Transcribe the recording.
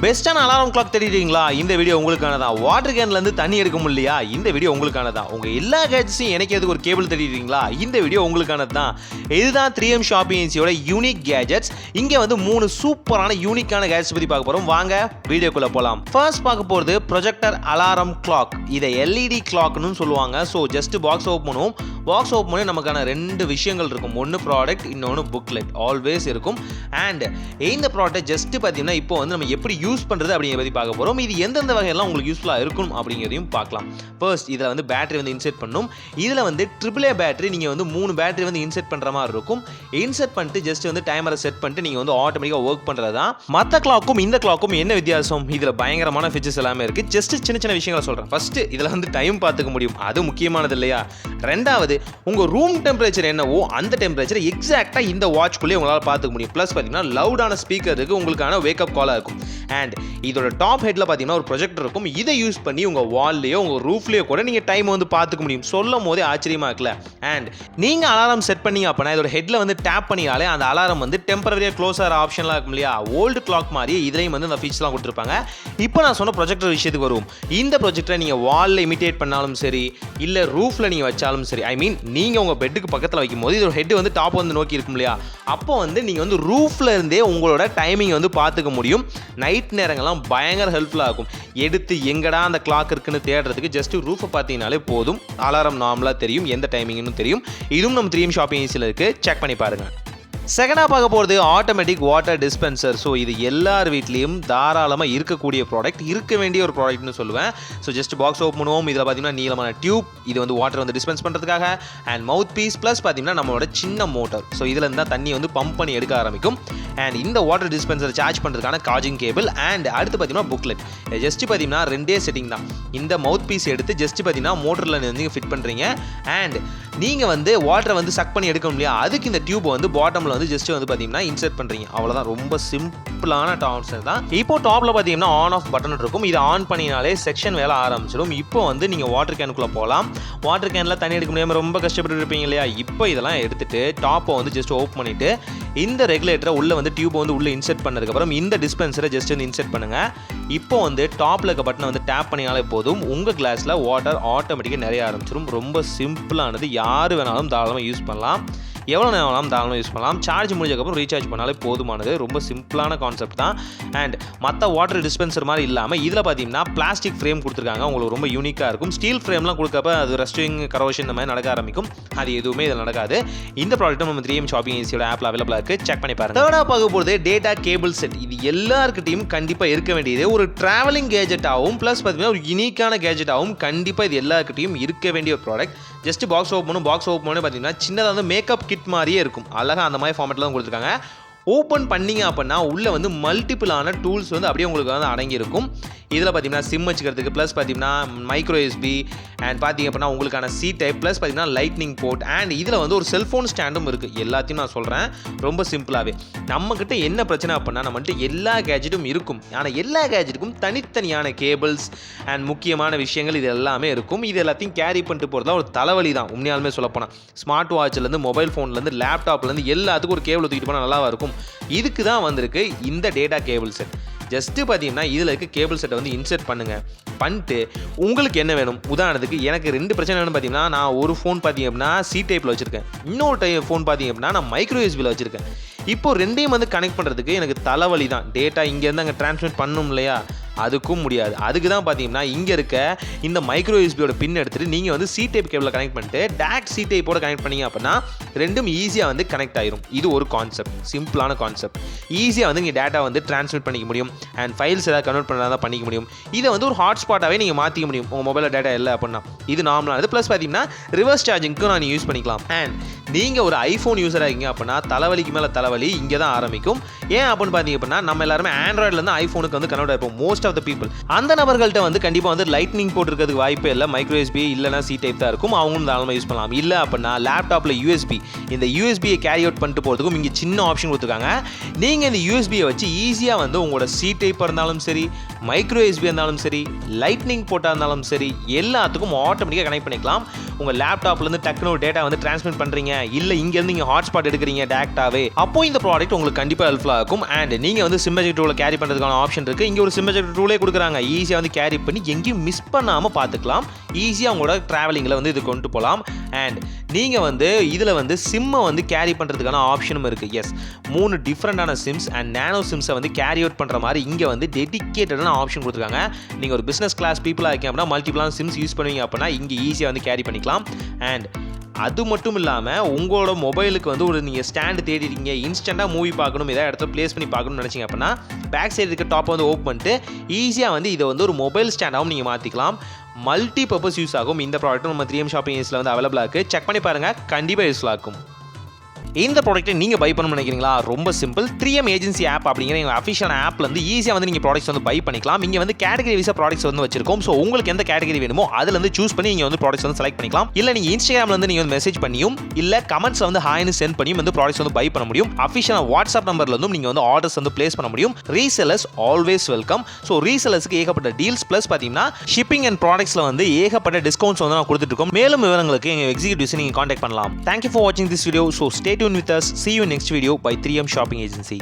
பெஸ்ட்டான alarm clock தேடிட்டீங்களா? இந்த video உங்களுக்கானதான். Water கேன்லேருந்து தண்ணி எடுக்க முடியலையா? இந்த வீடியோ உங்களுக்கானதான். உங்கள் எல்லா கேட்ஜெட்ஸையும் இணைக்கிறதுக்கு ஒரு கேபிள் தேடிட்டீங்களா? இந்த வீடியோ உங்களுக்கானது தான். இதுதான் 3M ஷாப்பிங் ஏஜென்சியோட யூனிக் கேஜெட்ஸ். இங்கே வந்து 3 சூப்பரான யூனிக்கான கேஜெட்ஸ் பற்றி பார்க்க போகிறோம். வாங்க வீடியோக்குள்ளே போகலாம். ஃபர்ஸ்ட் பார்க்க போகிறது ப்ரொஜெக்டர் அலாரம் கிளாக். இதை எல்இடி கிளாக்னு சொல்லுவாங்க. ஸோ ஜஸ்ட் பாக்ஸ் ஓப்பன் பண்ணுவோம். பாக்ஸ் ஓப்பன் பண்ணி நமக்கான 2 விஷயங்கள் இருக்கும். ஒன்று ப்ராடக்ட், இன்னொன்று புக்லெட் ஆல்வேஸ் இருக்கும். அண்ட் இந்த ப்ராடக்ட் ஜஸ்ட் பார்த்தீங்கன்னா இப்போ வந்து நம்ம எப்படி யூஸ் பண்ணுறது அப்படிங்கிற பற்றி பார்க்க போகிறோம். இது எந்தெந்த வகையெல்லாம் உங்களுக்கு யூஸ்ஃபுல்லாக இருக்கும் அப்படிங்கிறதையும் பார்க்கலாம். ஃபர்ஸ்ட் இதில் வந்து பேட்டரி வந்து இன்செர்ட் பண்ணணும். இதில் வந்து AAA பேட்டரி நீங்கள் வந்து 3 பேட்டரி வந்து இன்செர்ட் பண்ணுற மாதிரி இருக்கும். இன்செர்ட் பண்ணிட்டு ஜஸ்ட் வந்து டைமரை செட் பண்ணிட்டு நீங்கள் வந்து ஆட்டோமேட்டிக்காக ஒர்க் பண்ணுறது தான். மற்ற கிளாக்கும் இந்த கிளாக்கும் என்ன வித்தியாசம்? இதில் பயங்கரமான ஃபீச்சர்ஸ் எல்லாமே இருக்குது. ஜஸ்ட் சின்ன சின்ன விஷயங்களை சொல்கிறேன். ஃபர்ஸ்ட் இதில் வந்து டைம் பார்த்துக்க முடியும். அது முக்கியமானது இல்லையா? ரெண்டாவது உங்கள் ரூம் டெம்பரேச்சர் என்னவோ அந்த டெம்பரேச்சர் எக்ஸாக்டாக இந்த வாட்ச்குள்ளேயே உங்களால் பார்த்துக்க முடியும். ப்ளஸ் பார்த்தீங்கன்னா லவுடான ஸ்பீக்கர் இருக்குது, உங்களுக்கான வேக்கப் காலாக இருக்கும். அண்ட் இதோட டாப் ஹெட்டில் பார்த்தீங்கன்னா ஒரு ப்ரொஜெக்டர் இருக்கும். இதை யூஸ் பண்ணி உங்கள் வால்லையோ உங்கள் ரூஃப்லேயோ கூட நீங்கள் டைம் வந்து பார்த்துக்க முடியும். சொல்லும் போதே ஆச்சரியமாக இருக்குல்ல? அண்ட் நீங்கள் அலாரம் செட் பண்ணீங்க அப்படின்னா இதோட ஹெட்டில் வந்து டேப் பண்ணினாலே அந்த அலாரம் வந்து டெம்பரரியாக க்ளோஸ் ஆகிற ஆப்ஷன்லாம் இருக்கும் இல்லையா? ஓல்டு கிளாக் மாதிரி இதுலேயும் வந்து அந்த ஃபீச்சர்லாம் கொடுத்துருப்பாங்க. இப்போ நான் சொன்ன ப்ரொஜெக்டர் விஷயத்துக்கு வருவோம். இந்த ப்ரொஜெக்டரை நீங்கள் வாலில் இமிட்டேட் பண்ணாலும் சரி, இல்லை ரூஃபில் நீங்கள் வச்சாலும் சரி, ஐ மீன் நீங்கள் உங்கள் பெட்டுக்கு பக்கத்தில் வைக்கும் போது இதோட ஹெட் வந்து டாப் வந்து நோக்கி இருக்கும் இல்லையா? அப்போ வந்து நீங்கள் வந்து ரூஃபில் இருந்தே உங்களோட டைமிங் வந்து பார்த்துக்க முடியும். நைட் நேரங்கள்லாம் பயங்கர ஹெல்ப்ஃபுல்லாக இருக்கும். எடுத்து எங்கடா அந்த கிளாக் இருக்குன்னு தேடுறதுக்கு ஜஸ்ட் ரூஃபை பார்த்தீங்கனாலே போதும். அலாரம் நார்மலாக தெரியும், எந்த டைமிங்னு தெரியும். இதுவும் நம்ம 3M ஷாப்பிங் ஏஜென்சியில் இருக்குது. செக் பண்ணி பாருங்கள். செகண்டாக பார்க்க போகிறது ஆட்டோமேட்டிக் வாட்டர் டிஸ்பென்சர். ஸோ இது எல்லார் வீட்லேயும் தாராளமாக இருக்கக்கூடிய ப்ராடக்ட், இருக்க வேண்டிய ஒரு ப்ராடக்ட்னு சொல்லுவேன். ஸோ ஜஸ்ட் பாக்ஸ் ஓப்பன் பண்ணுவோம். இதில் பார்த்தீங்கன்னா நீளமான டியூப், இது வந்து வாட்டர் வந்து டிஸ்பென்ஸ் பண்ணுறதுக்காக. அண்ட் மவுத் பீஸ் ப்ளஸ் பார்த்தீங்கன்னா நம்மளோட சின்ன மோட்டர். ஸோ இதில் இருந்தால் தண்ணி வந்து பம்ப் பண்ணி எடுக்க ஆரம்பிக்கும். அண்ட் இந்த வாட்டர் டிஸ்பென்சர் சார்ஜ் பண்ணுறதுக்கான சார்ஜிங் கேபிள். அண்ட் அடுத்து பார்த்தீங்கன்னா புக்லெட். ஜஸ்ட் பார்த்தீங்கன்னா 2 செட்டிங் தான். இந்த மவுத் பீஸ் எடுத்து ஜஸ்ட் பார்த்தீங்கன்னா மோட்டரில் வந்து ஃபிட் பண்ணுறீங்க. அண்ட் நீங்கள் வந்து வாட்டரை வந்து சக் பண்ணி எடுக்கணும் இல்லையா? அதுக்கு இந்த டியூப் வந்து பாட்டமில் வந்து ஜஸ்ட் வந்து பார்த்தீங்கன்னா இன்செர்ட் பண்ணுறீங்க. அவ்வளோதான், ரொம்ப சிம்பிளான டாப்ஸ் தான். இப்போ டாப்பில் பார்த்தீங்கன்னா ஆன் ஆஃப் பட்டன் இருக்கும். இதை ஆன் பண்ணினாலே செக்ஷன் வேலை ஆரம்பிச்சிடும். இப்போ வந்து நீங்கள் வாட்டர் கேனுக்குள்ளே போகலாம். வாட்டர் கேனில் தண்ணி எடுக்க முடியாமல் ரொம்ப கஷ்டப்பட்டு இருப்பீங்க இல்லையா? இப்போ இதெல்லாம் எடுத்துகிட்டு டாப்பை வந்து ஜஸ்ட் ஓப்பன் பண்ணிவிட்டு இந்த ரெகுலேட்டரை உள்ளே வந்து டியூப்பை வந்து உள்ளே இன்செர்ட் பண்ணதுக்கப்புறம் இந்த டிஸ்பென்சரை ஜஸ்ட் வந்து இன்செர்ட் பண்ணுங்கள். இப்போ வந்து டாப்பில் இருக்க பட்டனை வந்து டேப் பண்ணினாலே போதும். உங்கள் கிளாஸில் வாட்டர் ஆட்டோமேட்டிக்காக நிறைய ஆரம்பிச்சிடும். ரொம்ப சிம்பிளானது, யார் வேணாலும் தாராளமாக யூஸ் பண்ணலாம். எவ்வளோ நேரம் வேணாலும் தாராளமாக யூஸ் பண்ணலாம். சார்ஜ் முடிஞ்சதுக்கப்புறம் ரீசார்ஜ் பண்ணாலே போதுமானது. ரொம்ப சிம்பிளான கான்செப்ட் தான். அண்ட் மற்ற வாட்டர் டிஸ்பென்சர் மாதிரி இல்லாமல் இதில் பார்த்தீங்கன்னா பிளாஸ்டிக் ஃப்ரேம் கொடுத்துருக்காங்க. உங்களுக்கு ரொம்ப யூனிக்காக இருக்கும். ஸ்டீல் ஃப்ரேம்லாம் கொடுக்கப்ப அது ரஸ்டிங், கரோஷன் இந்த மாதிரி நடக்க ஆரம்பிக்கும். அது எதுவுமே இதில் நடக்காது. இந்த ப்ராடக்ட்டும் நம்ம 3M ஷாப்பிங் ஏஜென்சியோட ஆப்பில் அவைலபிளாக இருக்குது. செக் பண்ணி பாருங்கள். தேர்டாக பார்க்க போகிறது டேட்டா கேபிள் செட். இது எல்லாருக்கிட்டையும் கண்டிப்பாக இருக்க வேண்டியது ஒரு ட்ராவலிங் கேஜெட்டாகவும் ப்ளஸ் பார்த்தீங்கன்னா ஒரு யூனிக்கான கேஜெட்டாகவும் கண்டிப்பாக இது எல்லாருக்கிட்டையும் இருக்க வேண்டிய ஒரு ப்ராடக்ட். ஜஸ்ட் பாக்ஸ் ஓப்பன் பண்ணி பார்த்தீங்கன்னா சின்னதாக வந்து மேக்கப் கிட் மாதிரியே இருக்கும். அழகாக அந்த மாதிரி ஃபார்மேட்டில் தான் கொடுத்துருக்காங்க. ஓப்பன் பண்ணிங்க அப்படின்னா உள்ளே வந்து மல்டிபிளான டூல்ஸ் வந்து அப்படியே உங்களுக்கு வந்து அடங்கியிருக்கும். இதில் பார்த்தீங்கன்னா சிம் வச்சுக்கிறதுக்கு, ப்ளஸ் பார்த்தீங்கன்னா மைக்ரோ USB, அண்ட் பார்த்தீங்க அப்படின்னா உங்களுக்கான C டைப், ப்ளஸ் பார்த்தீங்கன்னா லைட்னிங் போர்ட். அண்ட் இதில் வந்து ஒரு செல்ஃபோன் ஸ்டாண்டும் இருக்குது. எல்லாத்தையும் நான் சொல்கிறேன் ரொம்ப சிம்பிளாகவே. நம்மக்கிட்ட என்ன பிரச்சனை அப்படின்னா நம்மகிட்ட எல்லா கேஜெட்டும் இருக்கும். ஆனால் எல்லா கேஜெட்டுக்கும் தனித்தனியான கேபிள்ஸ் அண்ட் முக்கியமான விஷயங்கள் இது எல்லாமே இருக்கும். இது எல்லாத்தையும் கேரி பண்ணிட்டு போகிறதா ஒரு தலைவலி தான் உண்மையாலுமே சொல்லப்போனால். ஸ்மார்ட் வாட்ச்லேருந்து மொபைல் ஃபோன்லேருந்து லேப்டாப்லேருந்து எல்லாத்துக்கும் ஒரு கேபிள் தூக்கிட்டு போனால் நல்லாவா இருக்கும். இதுக்கு தான் வந்திருக்கு இந்த டேட்டா கேபிள் செட். ஜஸ்ட்டு பார்த்தீங்கன்னா இதில் இருக்க கேபிள் செட்டை வந்து இன்செர்ட் பண்ணுங்கள். பண்ணிட்டு உங்களுக்கு என்ன வேணும், உதாரணத்துக்கு எனக்கு 2 பிரச்சனை வேணும்னு பார்த்தீங்கன்னா, நான் ஒரு ஃபோன் பார்த்தீங்க அப்படின்னா C டைப்பில் வச்சுருக்கேன், இன்னொரு ஃபோன் பார்த்தீங்க அப்படின்னா நான் மைக்ரோ USBயில் வச்சுருக்கேன். இப்போ 2ஐயும் வந்து கனெக்ட் பண்ணுறதுக்கு எனக்கு தலைவலி தான். டேட்டா இங்கேருந்து அங்கே ட்ரான்ஸ்மிட் பண்ணணும் இல்லையா? அதுக்கும் முடியாது. அதுக்கு தான் பார்த்தீங்கன்னா இங்கே இருக்க இந்த மைக்ரோ USBயோட பின் எடுத்துகிட்டு நீங்கள் வந்து C டைப் கேபிளில் கனெக்ட் பண்ணிட்டு டேரக்ட் C டைப்போட கனெக்ட் பண்ணிங்க அப்படின்னா 2ம் ஈஸியாக வந்து கனெக்ட் ஆகிரும். இது ஒரு கான்செப்ட், சிம்பிளான கான்செப்ட். ஈஸியாக வந்து நீங்கள் டேட்டா வந்து ட்ரான்ஸ்மிட் பண்ணிக்க முடியும். அண்ட் ஃபைல்ஸ் ஏதாவது கன்வெர்ட் பண்ணுறதா பண்ணிக்க முடியும். இதை வந்து ஒரு ஹாட்ஸ்பாட்டாகவே நீங்கள் மாற்றிக்க முடியும் உங்கள் மொபைலில் டேட்டா இல்லை அப்படின்னா. இது நார்மலானது. ப்ளஸ் பார்த்தீங்கன்னா ரிவர்ஸ் சார்ஜிங்க்கும் நான் யூஸ் பண்ணிக்கலாம். அண்ட் நீங்கள் ஒரு ஐஃபோன் யூஸராக இருக்கீங்க அப்படின்னா தலைவலிக்கு மேலே தலைவலி இங்கே தான் ஆரம்பிக்கும். ஏன் அப்படின்னு பார்த்தீங்க அப்படின்னா நம்ம எல்லாருமே ஆண்ட்ராய்ட்லேருந்து ஐஃபோனுக்கு வந்து கன்வெர்ட் ஆகிப்போம். Most most of the people. அந்த நபர்கள்ட்ட வந்து கண்டிப்பாக வந்து லைட்னிங் போட்டிருக்கிறதுக்கு வாய்ப்பே இல்லை. மைக்ரோ யூஎஸ்பி இல்லைனா சி டைப் தான் இருக்கும். அவங்களும் தாராளமாக யூஸ் பண்ணலாம். இல்லை அப்படின்னா லேப்டாப்பில் யூஎஸ்பி, இந்த யூஎஸ்பியை கேரி அவுட் பண்ணிட்டு போகிறதுக்கும் இங்கே சின்ன ஆப்ஷன் கொடுத்துருக்காங்க. நீங்கள் இந்த யூஎஸ்பியை வச்சு ஈஸியாக வந்து உங்களோட சி டைப்பாக இருந்தாலும் சரி, மைக்ரோ யூஎஸ்பி இருந்தாலும் சரி, லைட்னிங் போட்டால் இருந்தாலும் சரி, எல்லாத்துக்கும் ஆட்டோமேட்டிக்காக கனெக்ட் பண்ணிக்கலாம். உங்கள் லேப்டாப்லேருந்து டக்குனு ஒரு டேட்டா வந்து டிரான்ஸ்மிட் பண்ணுறீங்க, இல்லை இங்கேருந்து நீங்கள் ஹாட்ஸ்பாட் எடுக்கிறீங்க டேரெக்டாகவே, அப்போ இந்த ப்ராடக்ட் உங்களுக்கு கண்டிப்பாக ஹெல்ப்ஃபுல்லாக இருக்கும். அண்ட் நீங்கள் வந்து சிம் எஜெக்ட் டூலை கேரி பண்ணுறதுக்கான ஆப்ஷன் இருக்குது. இங்கே ஒரு சிம் எஜெக்ட் டூலே கொடுக்குறாங்க. ஈஸியாக வந்து கேரி பண்ணி எங்கேயும் மிஸ் பண்ணாமல் பார்த்துக்கலாம். ஈஸியாக உங்களோட ட்ராவலிங்கில் வந்து இது கொண்டு போகலாம். அண்ட் நீங்கள் வந்து இதில் வந்து சிம்மை வந்து கேரி பண்ணுறதுக்கான ஆப்ஷனும் இருக்குது. எஸ், 3 டிஃப்ரெண்டான சிம்ஸ் அண்ட் நேனோ சிம்ஸை வந்து கேரி அவுட் பண்ணுற மாதிரி இங்கே வந்து டெடிக்கேட்டடான ஆப்ஷன் கொடுத்துருக்காங்க. நீங்கள் ஒரு பிஸ்னஸ் கிளாஸ் பீப்புளாக இருக்கீங்க அப்படின்னா மல்டிபிளான சிம்ஸ் யூஸ் பண்ணுவீங்க அப்படின்னா இங்கே ஈஸியாக வந்து கேரி பண்ணிக்கலாம். அண்ட் அது மட்டும் இல்லாமல் உங்களோட மொபைலுக்கு வந்து ஒரு நீங்கள் ஸ்டாண்டு தேடிட்டீங்க, இன்ஸ்டண்ட்டாக மூவி பார்க்கணும், ஏதாவது இடத்துல ப்ளேஸ் பண்ணி பார்க்கணும்னு நினச்சிங்க அப்படின்னா பேக் சைடு இருக்க டாப்பை வந்து ஓப்பன் பண்ணிட்டு ஈஸியாக வந்து இதை வந்து ஒரு மொபைல் ஸ்டாண்டாகவும் நீங்கள் மாற்றிக்கலாம். மல்டி பர்பஸ் யூஸ் ஆகும். இந்த ப்ராடக்ட்டும் நம்ம 3M ஷாப்பிங் ஏஜென்சியில் வந்து அவைலபிளாக இருக்குது. செக் பண்ணி பாருங்கள், கண்டிப்பாக யூஸ்ஃபுல்லாக இருக்கும். இந்த ப்ராடக்ட்டை நீங்கள் பை பண்ணணும்னு நினைக்கிறீங்களா? ரொம்ப சிம்பிள். 3M ஏஜென்சி ஆப் அப்படிங்கிற எங்கள் அஃபிஷியல் ஆப்லேருந்து ஈஸியாக வந்து நீங்கள் ப்ராடக்ட்ஸ் வந்து பை பண்ணிக்கலாம். இங்கே வந்து கேட்டகரி வைஸாக ப்ராடக்ட்ஸ் வந்து வச்சிருக்கோம். ஸோ உங்களுக்கு எந்த கேட்டகரி வேணுமோ அதுலேருந்து சூஸ் பண்ணி நீங்கள் வந்து ப்ராடக்ட்ஸ் வந்து செலக்ட் பண்ணிக்கலாம். இல்லை நீங்கள் இன்ஸ்டாகிராமில் நீங்கள் வந்து மெசேஜ் பண்ணியும், இல்லை கமெண்ட்ஸில் வந்து ஹாய்னு சென்ட் பண்ணியும் வந்து ப்ராடக்ட்ஸ் வந்து பை பண்ண முடியும். அஃபிஷியல் வாட்ஸ்அப் நம்பர்லேருந்தும் நீங்கள் வந்து ஆர்டர்ஸ் வந்து பிளேஸ் பண்ண முடியும். Resellers always welcome. ஸோ ரீசெல்லர்ஸ்க்கு ஏகப்பட்ட டீல்ஸ் ப்ளஸ் பார்த்தீங்கன்னா ஷிப்பிங் அண்ட் ப்ராடக்ட்ஸில் வந்து ஏகப்பட்ட டிஸ்கவுண்ட்ஸ் வந்து நான் கொடுத்துட்டு மேலும் விவரங்களுக்கு எங்கள் எக்ஸிக்யூட்டிவ்ஸ் நீங்கள் காண்டாக்ட் பண்ணலாம். தேங்க்யூ ஃபார் வாட்சிங் this video. So stay tune with us. See you next video by 3M Shopping Agency.